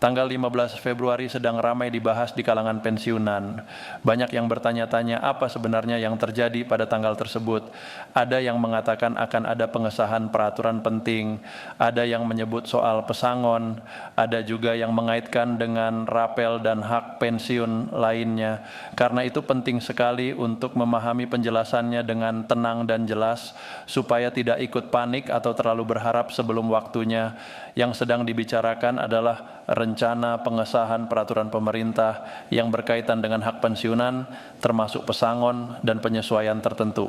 Tanggal 15 Februari sedang ramai dibahas di kalangan pensiunan. Banyak yang bertanya-tanya apa sebenarnya yang terjadi pada tanggal tersebut. Ada yang mengatakan akan ada pengesahan peraturan penting, ada yang menyebut soal pesangon, ada juga yang mengaitkan dengan rapel dan hak pensiun lainnya. Karena itu penting sekali untuk memahami penjelasannya dengan tenang dan jelas, supaya tidak ikut panik atau terlalu berharap sebelum waktunya. Yang sedang dibicarakan adalah rencana pengesahan peraturan pemerintah yang berkaitan dengan hak pensiunan, termasuk pesangon dan penyesuaian tertentu.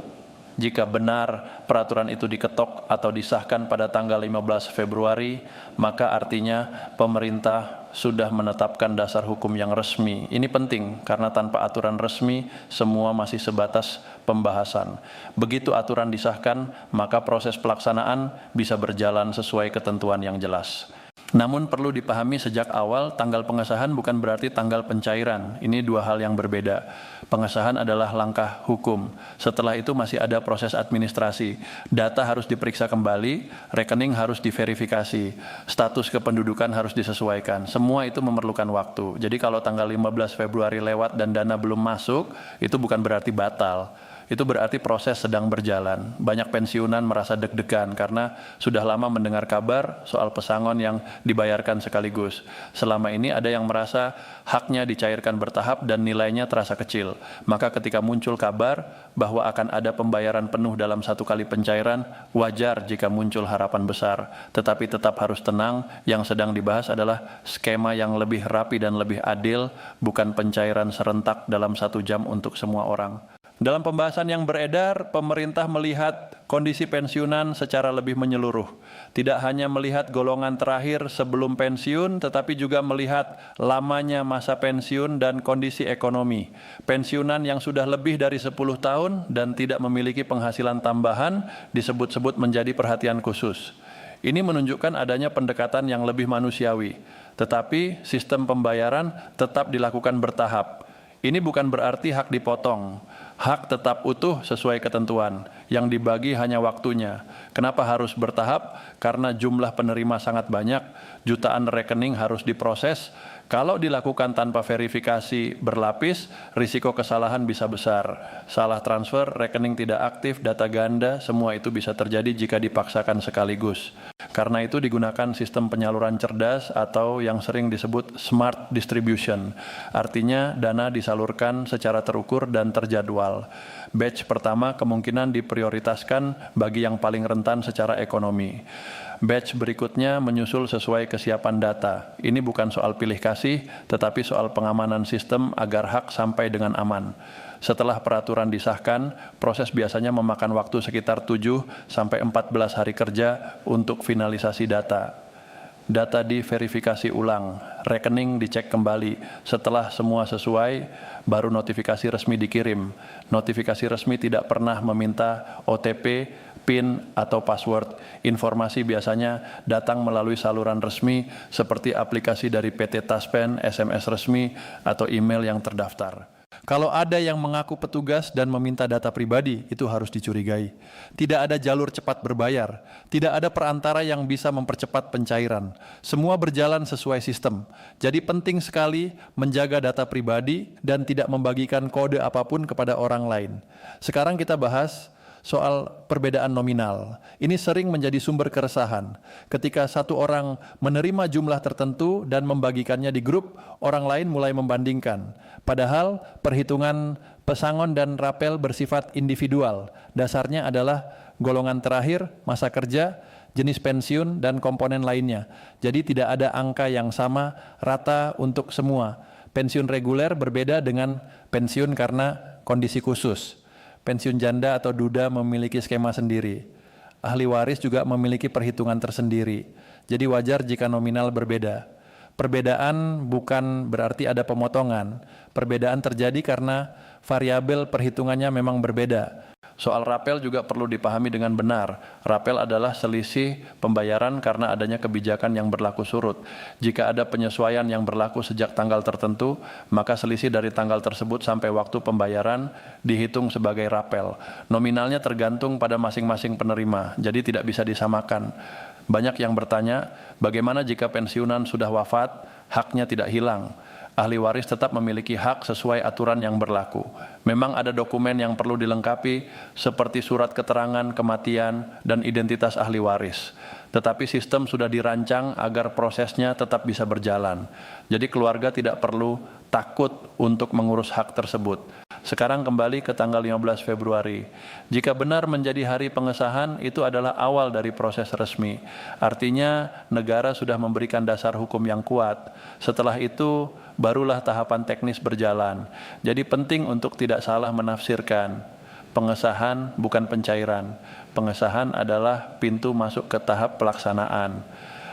Jika benar peraturan itu diketok atau disahkan pada tanggal 15 Februari, maka artinya pemerintah sudah menetapkan dasar hukum yang resmi. Ini penting karena tanpa aturan resmi semua masih sebatas pembahasan. Begitu aturan disahkan, maka proses pelaksanaan bisa berjalan sesuai ketentuan yang jelas. Namun perlu dipahami sejak awal, tanggal pengesahan bukan berarti tanggal pencairan. Ini dua hal yang berbeda. Pengesahan adalah langkah hukum. Setelah itu masih ada proses administrasi. Data harus diperiksa kembali, rekening harus diverifikasi, status kependudukan harus disesuaikan. Semua itu memerlukan waktu. Jadi kalau tanggal 15 Februari lewat dan dana belum masuk, itu bukan berarti batal. Itu berarti proses sedang berjalan. Banyak pensiunan merasa deg-degan karena sudah lama mendengar kabar soal pesangon yang dibayarkan sekaligus. Selama ini ada yang merasa haknya dicairkan bertahap dan nilainya terasa kecil. Maka ketika muncul kabar bahwa akan ada pembayaran penuh dalam satu kali pencairan, wajar jika muncul harapan besar. Tetapi tetap harus tenang, yang sedang dibahas adalah skema yang lebih rapi dan lebih adil, bukan pencairan serentak dalam 1 jam untuk semua orang. Dalam pembahasan yang beredar, pemerintah melihat kondisi pensiunan secara lebih menyeluruh. Tidak hanya melihat golongan terakhir sebelum pensiun, tetapi juga melihat lamanya masa pensiun dan kondisi ekonomi. Pensiunan yang sudah lebih dari 10 tahun dan tidak memiliki penghasilan tambahan disebut-sebut menjadi perhatian khusus. Ini menunjukkan adanya pendekatan yang lebih manusiawi, tetapi sistem pembayaran tetap dilakukan bertahap. Ini bukan berarti hak dipotong. Hak tetap utuh sesuai ketentuan, yang dibagi hanya waktunya. Kenapa harus bertahap? Karena jumlah penerima sangat banyak, jutaan rekening harus diproses. Kalau dilakukan tanpa verifikasi berlapis, risiko kesalahan bisa besar. Salah transfer, rekening tidak aktif, data ganda, semua itu bisa terjadi jika dipaksakan sekaligus. Karena itu digunakan sistem penyaluran cerdas atau yang sering disebut smart distribution. Artinya dana disalurkan secara terukur dan terjadwal. Batch pertama kemungkinan diprioritaskan bagi yang paling rentan secara ekonomi. Batch berikutnya menyusul sesuai kesiapan data. Ini bukan soal pilih kasih, tetapi soal pengamanan sistem agar hak sampai dengan aman. Setelah peraturan disahkan, proses biasanya memakan waktu sekitar 7 sampai 14 hari kerja untuk finalisasi data. Data diverifikasi ulang, rekening dicek kembali. Setelah semua sesuai, baru notifikasi resmi dikirim. Notifikasi resmi tidak pernah meminta OTP, PIN, atau password. Informasi biasanya datang melalui saluran resmi seperti aplikasi dari PT Taspen, SMS resmi, atau email yang terdaftar. Kalau ada yang mengaku petugas dan meminta data pribadi, itu harus dicurigai. Tidak ada jalur cepat berbayar, tidak ada perantara yang bisa mempercepat pencairan. Semua berjalan sesuai sistem. Jadi penting sekali menjaga data pribadi dan tidak membagikan kode apapun kepada orang lain. Sekarang kita bahas soal perbedaan nominal. Ini sering menjadi sumber keresahan. Ketika satu orang menerima jumlah tertentu dan membagikannya di grup, orang lain mulai membandingkan. Padahal perhitungan pesangon dan rapel bersifat individual. Dasarnya adalah golongan terakhir, masa kerja, jenis pensiun, dan komponen lainnya. Jadi tidak ada angka yang sama rata untuk semua. Pensiun reguler berbeda dengan pensiun karena kondisi khusus. Pensiun janda atau duda memiliki skema sendiri. Ahli waris juga memiliki perhitungan tersendiri. Jadi wajar jika nominal berbeda. Perbedaan bukan berarti ada pemotongan. Perbedaan terjadi karena variabel perhitungannya memang berbeda. Soal rapel juga perlu dipahami dengan benar. Rapel adalah selisih pembayaran karena adanya kebijakan yang berlaku surut. Jika ada penyesuaian yang berlaku sejak tanggal tertentu, maka selisih dari tanggal tersebut sampai waktu pembayaran dihitung sebagai rapel. Nominalnya tergantung pada masing-masing penerima, jadi tidak bisa disamakan. Banyak yang bertanya, bagaimana jika pensiunan sudah wafat, haknya tidak hilang. Ahli waris tetap memiliki hak sesuai aturan yang berlaku. Memang ada dokumen yang perlu dilengkapi seperti surat keterangan kematian dan identitas ahli waris. Tetapi sistem sudah dirancang agar prosesnya tetap bisa berjalan. Jadi keluarga tidak perlu takut untuk mengurus hak tersebut. Sekarang kembali ke tanggal 15 Februari. Jika benar menjadi hari pengesahan, itu adalah awal dari proses resmi. Artinya negara sudah memberikan dasar hukum yang kuat. Setelah itu barulah tahapan teknis berjalan. Jadi penting untuk tidak salah menafsirkan. Pengesahan bukan pencairan. Pengesahan adalah pintu masuk ke tahap pelaksanaan.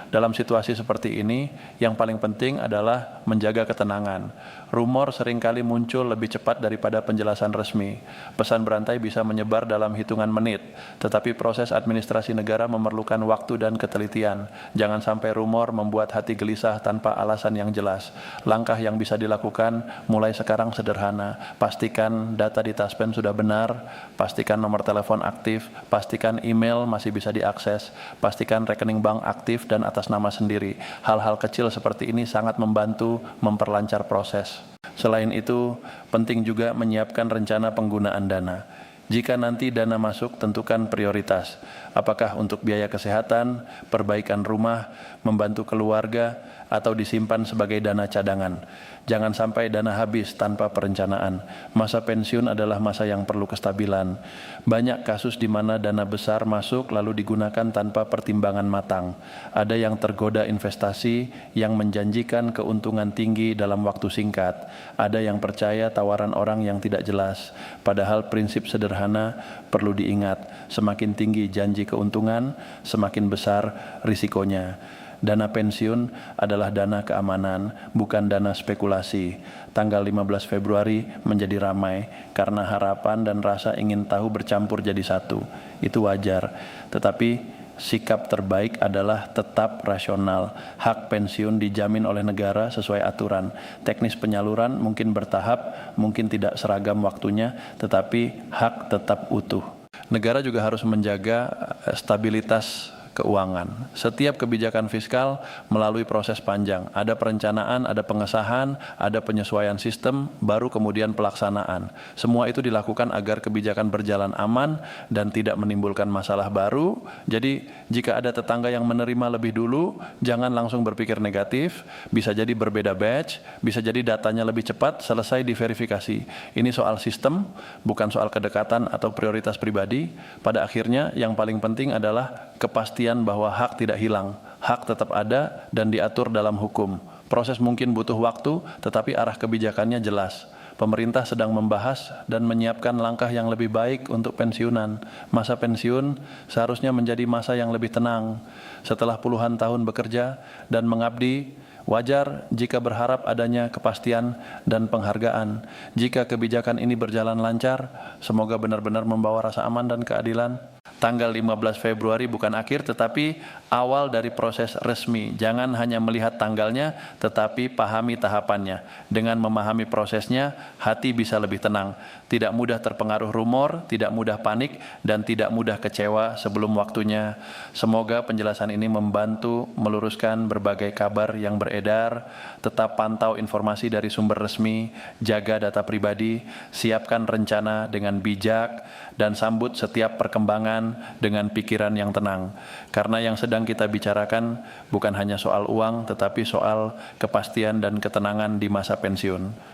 Dalam situasi seperti ini, yang paling penting adalah menjaga ketenangan. Rumor seringkali muncul lebih cepat daripada penjelasan resmi. Pesan berantai bisa menyebar dalam hitungan menit, tetapi proses administrasi negara memerlukan waktu dan ketelitian. Jangan sampai rumor membuat hati gelisah tanpa alasan yang jelas. Langkah yang bisa dilakukan mulai sekarang sederhana. Pastikan data di Taspen sudah benar, pastikan nomor telepon aktif, pastikan email masih bisa diakses, pastikan rekening bank aktif dan atas nama sendiri. Hal-hal kecil seperti ini sangat membantu memperlancar proses. Selain itu, penting juga menyiapkan rencana penggunaan dana. Jika nanti dana masuk, tentukan prioritas. Apakah untuk biaya kesehatan, perbaikan rumah, membantu keluarga, atau disimpan sebagai dana cadangan. Jangan sampai dana habis tanpa perencanaan. Masa pensiun adalah masa yang perlu kestabilan. Banyak kasus di mana dana besar masuk lalu digunakan tanpa pertimbangan matang. Ada yang tergoda investasi yang menjanjikan keuntungan tinggi dalam waktu singkat. Ada yang percaya tawaran orang yang tidak jelas. Padahal prinsip sederhana perlu diingat. Semakin tinggi janji keuntungan, semakin besar risikonya. Dana pensiun adalah dana keamanan, bukan dana spekulasi. Tanggal 15 Februari menjadi ramai karena harapan dan rasa ingin tahu bercampur jadi satu. Itu wajar. Tetapi sikap terbaik adalah tetap rasional. Hak pensiun dijamin oleh negara sesuai aturan. Teknis penyaluran mungkin bertahap, mungkin tidak seragam waktunya, tetapi hak tetap utuh. Negara juga harus menjaga stabilitas keuangan. Setiap kebijakan fiskal melalui proses panjang. Ada perencanaan, ada pengesahan, ada penyesuaian sistem, baru kemudian pelaksanaan. Semua itu dilakukan agar kebijakan berjalan aman dan tidak menimbulkan masalah baru. Jadi jika ada tetangga yang menerima lebih dulu, jangan langsung berpikir negatif. Bisa jadi berbeda batch, bisa jadi datanya lebih cepat, selesai diverifikasi. Ini soal sistem, bukan soal kedekatan atau prioritas pribadi. Pada akhirnya yang paling penting adalah kepastian bahwa hak tidak hilang, hak tetap ada dan diatur dalam hukum. Proses mungkin butuh waktu, tetapi arah kebijakannya jelas. Pemerintah sedang membahas dan menyiapkan langkah yang lebih baik untuk pensiunan. Masa pensiun seharusnya menjadi masa yang lebih tenang. Setelah puluhan tahun bekerja dan mengabdi, wajar jika berharap adanya kepastian dan penghargaan. Jika kebijakan ini berjalan lancar, semoga benar-benar membawa rasa aman dan keadilan. Tanggal 15 Februari bukan akhir tetapi awal dari proses resmi. Jangan hanya melihat tanggalnya tetapi pahami tahapannya. Dengan memahami prosesnya, hati bisa lebih tenang. Tidak mudah terpengaruh rumor, tidak mudah panik, dan tidak mudah kecewa sebelum waktunya. Semoga penjelasan ini membantu meluruskan berbagai kabar yang beredar. Tetap pantau informasi dari sumber resmi, jaga data pribadi, siapkan rencana dengan bijak, dan sambut setiap perkembangan dengan pikiran yang tenang. Karena yang sedang kita bicarakan bukan hanya soal uang, tetapi soal kepastian dan ketenangan di masa pensiun.